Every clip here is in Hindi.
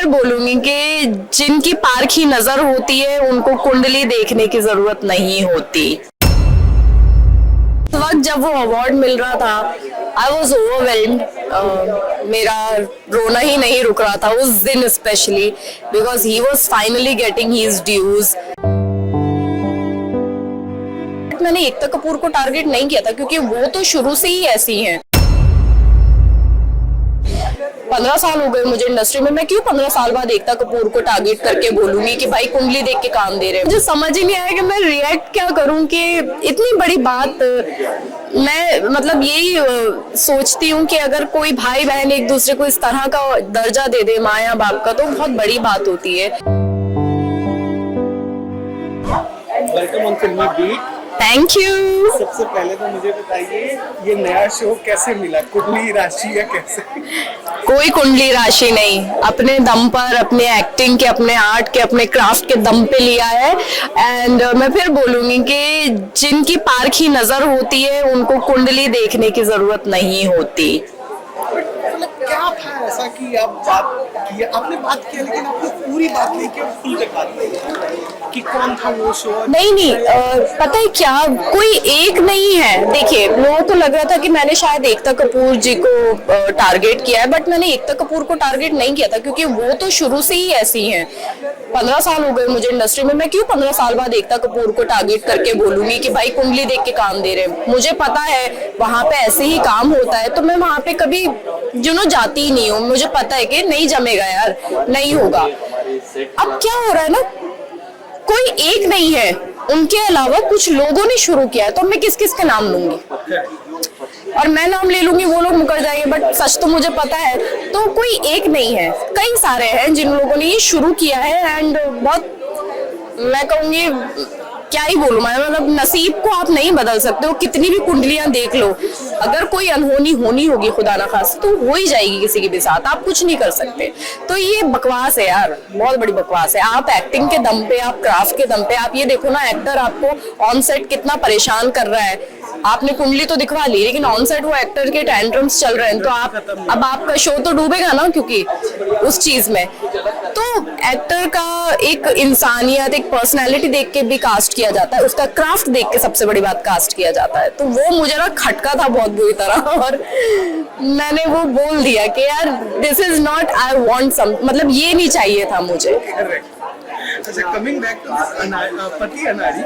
बोलूंगी कि जिनकी पारख ही नजर होती है उनको कुंडली देखने की जरूरत नहीं होती। उस वक्त जब वो अवार्ड मिल रहा था आई वॉज ओवरवेल्म्ड। मेरा रोना ही नहीं रुक रहा था उस दिन specially because he was finally getting his dues. मैंने एकता कपूर को टारगेट नहीं किया था क्योंकि वो तो शुरू से ही ऐसी हैं। 15 साल हो गए मुझे इंडस्ट्री में, मैं क्यों 15 साल बाद एकता कपूर को टारगेट करके बोलूंगी कि भाई कुंडली देख के काम दे रहे हैं। मुझे समझ ही नहीं आया कि मैं रिएक्ट क्या करूं कि इतनी बड़ी बात। मैं मतलब यही सोचती हूँ कि अगर कोई भाई बहन एक दूसरे को इस तरह का दर्जा दे दे माँ या बाप का तो बहुत बड़ी बात होती है। वेलकम ऑन फिल्मी बीट। Thank you. सबसे पहले तो मुझे बताइए ये नया शो कैसे मिला, कुंडली राशि या कैसे? कोई कुंडली राशि नहीं, अपने दम पर, अपने एक्टिंग के, अपने आर्ट के, अपने क्राफ्ट के दम पे लिया है। एंड मैं फिर बोलूंगी कि जिनकी पारख ही नजर होती है उनको कुंडली देखने की जरूरत नहीं होती। मतलब क्या था ऐसा कि आप बात की, आपने बात किया लेकिन आपने पूरी बात नहीं की और खुल के बात नहीं की कि कौन था वो शो? नहीं पता है क्या, कोई एक नहीं है। देखिए लोगों को लग रहा था कि मैंने शायद एकता कपूर जी को टारगेट किया है, बट मैंने एकता कपूर को टारगेट नहीं किया था क्योंकि वो तो शुरू से ही ऐसी हैं। 15 साल हो गए मुझे इंडस्ट्री में, मैं क्यों 15 साल बाद एकता कपूर को टारगेट करके बोलूंगी कि भाई कुंडली देख के काम दे रहे हैं। मुझे पता है वहां पे ऐसे ही काम होता है तो मैं वहां पे कभी जाती ही नहीं हूँ। मुझे पता है कि नहीं जमेगा यार, नहीं होगा। अब क्या हो रहा है ना, कोई एक नहीं है, उनके अलावा कुछ लोगों ने शुरू किया है तो मैं किस किस के नाम लूंगी और मैं नाम ले लूंगी वो लोग मुकर जाएंगे, बट सच तो मुझे पता है। तो कोई एक नहीं है, कई सारे हैं जिन लोगों ने ये शुरू किया है। एंड बहुत मैं कहूंगी क्या ही बोलूं मैं, मतलब नसीब को आप नहीं बदल सकते हो, कितनी भी कुंडलियां देख लो, अगर कोई अनहोनी होनी होगी खुदा ना खास तो हो ही जाएगी किसी के भी साथ, आप कुछ नहीं कर सकते। तो ये बकवास है यार, बहुत बड़ी बकवास है। आप एक्टिंग के दम पे, आप क्राफ्ट के दम पे, आप ये देखो ना एक्टर आपको ऑन सेट कितना परेशान कर रहा है। आपने कुंडली तो दिखवा ली लेकिन ऑन सेट वो एक्टर के टेंट्रम्स चल रहे हैं तो आप अब आपका शो तो डूबेगा ना, क्योंकि उस चीज में तो एक्टर का एक इंसानियत, एक पर्सनैलिटी देख के भी कास्ट किया जाता है, उसका क्राफ्ट देख के सबसे बड़ी बात कास्ट किया जाता है। तो वो मुझे ना खटका था बहुत बुरी तरह और मैंने वो बोल दिया कि यार this is not I want some, मतलब ये नहीं चाहिए था मुझे। अच्छा, कमिंग बैक टू पति अनाड़ी,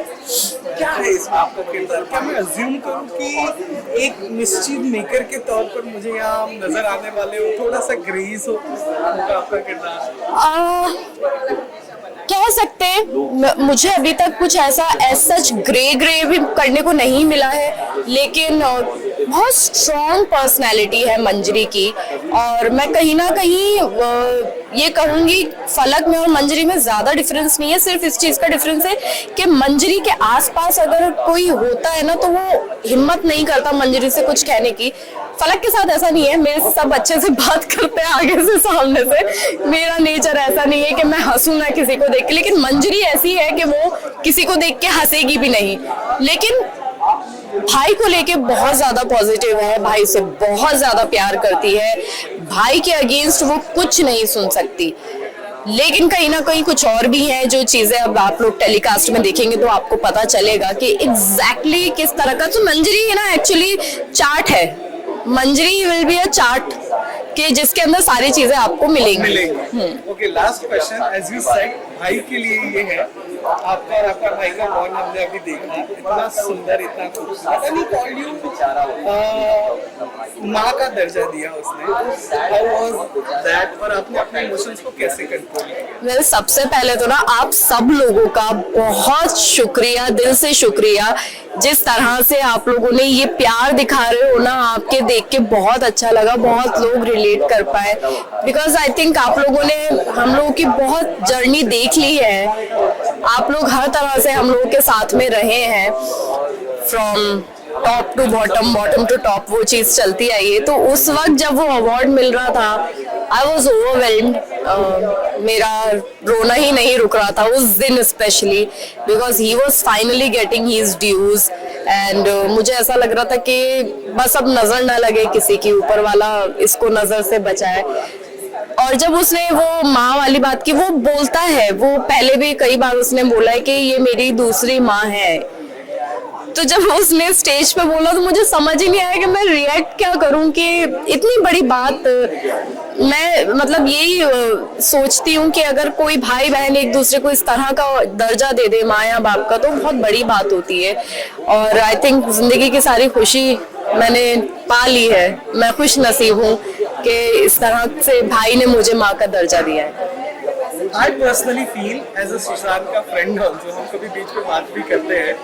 क्या है इसमें आपका किरदार? क्या मैं अज्यूम करूं कि एक मिस्चीफ मेकर के तौर पर मुझे यहाँ नजर आने वाले हो, थोड़ा सा ग्रेस होगा आपका किरदार? कह सकते हैं, मुझे अभी तक कुछ ऐसा सच ग्रे भी करने को नहीं मिला है, लेकिन बहुत स्ट्रॉन्ग पर्सनैलिटी है मंजरी की। और मैं कहीं ना कहीं ये कहूंगी फलक में और मंजरी में ज्यादा डिफरेंस नहीं है, सिर्फ इस चीज का डिफरेंस है कि मंजरी के आसपास अगर कोई होता है ना तो वो हिम्मत नहीं करता मंजरी से कुछ कहने की। फलक के साथ ऐसा नहीं है, मेरे से सब अच्छे से बात करते हैं आगे से सामने से, मेरा नेचर ऐसा नहीं है कि मैं हंसूं ना किसी को देख के। लेकिन मंजरी ऐसी है कि वो किसी को देख के हंसेगी भी नहीं, लेकिन भाई को लेके बहुत ज्यादा पॉजिटिव है, भाई से बहुत ज्यादा प्यार करती है, भाई के अगेंस्ट वो कुछ नहीं सुन सकती। लेकिन कहीं ना कहीं कुछ और भी है जो चीजें अब आप लोग टेलीकास्ट में देखेंगे तो आपको पता चलेगा कि एग्जैक्टली किस तरह का। तो मंजरी है ना एक्चुअली चार्ट है, Manjari will be a chart के जिसके अंदर सारी चीजें आपको मिलेंगी। Okay, last question, as you said भाई के लिए ये है, आपका और आपका भाई का बॉन्ड हमने अभी देखा, इतना सुंदर, इतना खूबसूरत, एंड ही कॉल्ड यू माँ का दर्जा दिया उसने। हाउ वाज दैट, और आपने अपने इमोशंस को कैसे कंट्रोल किया? वेल, सबसे पहले तो ना आप सब लोगों का बहुत शुक्रिया, दिल से शुक्रिया, जिस तरह से आप लोगों ने ये प्यार दिखा रहे हो ना, आपके देख के बहुत अच्छा लगा, बहुत लोग रिलेट कर पाए। बिकॉज आई थिंक आप लोगों ने हम लोगों की बहुत जर्नी देख ली है, आप लोग हर तरह से हम लोगों के साथ में रहे हैं, from top to bottom, bottom to top, वो चीज चलती आई है। तो उस वक्त जब वो अवार्ड मिल रहा था आई वॉज ओवरवेल्म्ड। मेरा रोना ही नहीं रुक रहा था उस दिन specially because he was finally getting his dues. And मुझे ऐसा लग रहा था कि बस अब नजर ना लगे किसी की, ऊपर वाला इसको नजर से बचाए। और जब उसने वो माँ वाली बात की, वो बोलता है, वो पहले भी कई बार उसने बोला है कि ये मेरी दूसरी माँ है। तो जब उसने स्टेज पे बोला तो मुझे समझ ही नहीं आया कि मैं रिएक्ट क्या करूं कि इतनी बड़ी बात। मैं मतलब यही सोचती हूँ कि अगर कोई भाई बहन एक दूसरे को इस तरह का दर्जा दे दे माँ या बाप का, तो बहुत बड़ी बात होती है। और आई थिंक जिंदगी की सारी खुशी मैंने पा ली है। मैं खुश नसीब हूँ कि इस तरह से भाई ने मुझे माँ का दर्जा दिया है। I personally feel as a Sushant का फ्रेंड जो हम कभी बीच में बात भी करते हैं,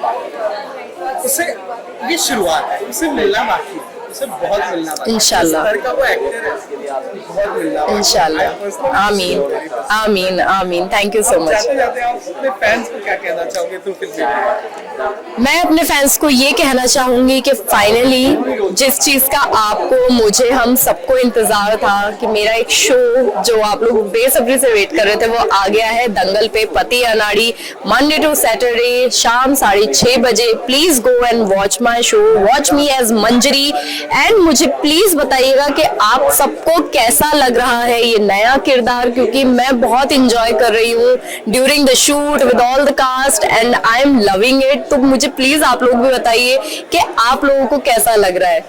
उसे ये शुरुआत है, उसे मिलना बाकी है, उसे बहुत मिलना बाकी है। इंशाल्लाह। इस तरह का वो एक्टर है, बहुत मिलना बाकी है। इंशाल्लाह। I personally आमीन feel very personally। आमीन आमीन। Thank you so much. जाते जाते आप अपने फैंस को क्या कहना चाहोगे तो फिल्म में? मैं अपने फैंस को ये कहना चाहूंगी कि फाइनली जिस चीज का आपको, मुझे, हम सबको इंतजार था कि मेरा एक शो जो आप लोग बेसब्री से वेट कर रहे थे वो आ गया है दंगल पे, पति अनाड़ी, मंडे टू सैटरडे शाम 6:30 बजे। Please go and watch my show, watch me as Manjari. And मुझे प्लीज बताइएगा कि आप सबको कैसा लग रहा है ये नया किरदार, क्योंकि मैं बहुत इंजॉय कर रही हूँ during the shoot with all the cast and I am loving it. तो मुझे प्लीज आप लोग भी बताइए कि आप लोगों को कैसा लग रहा है।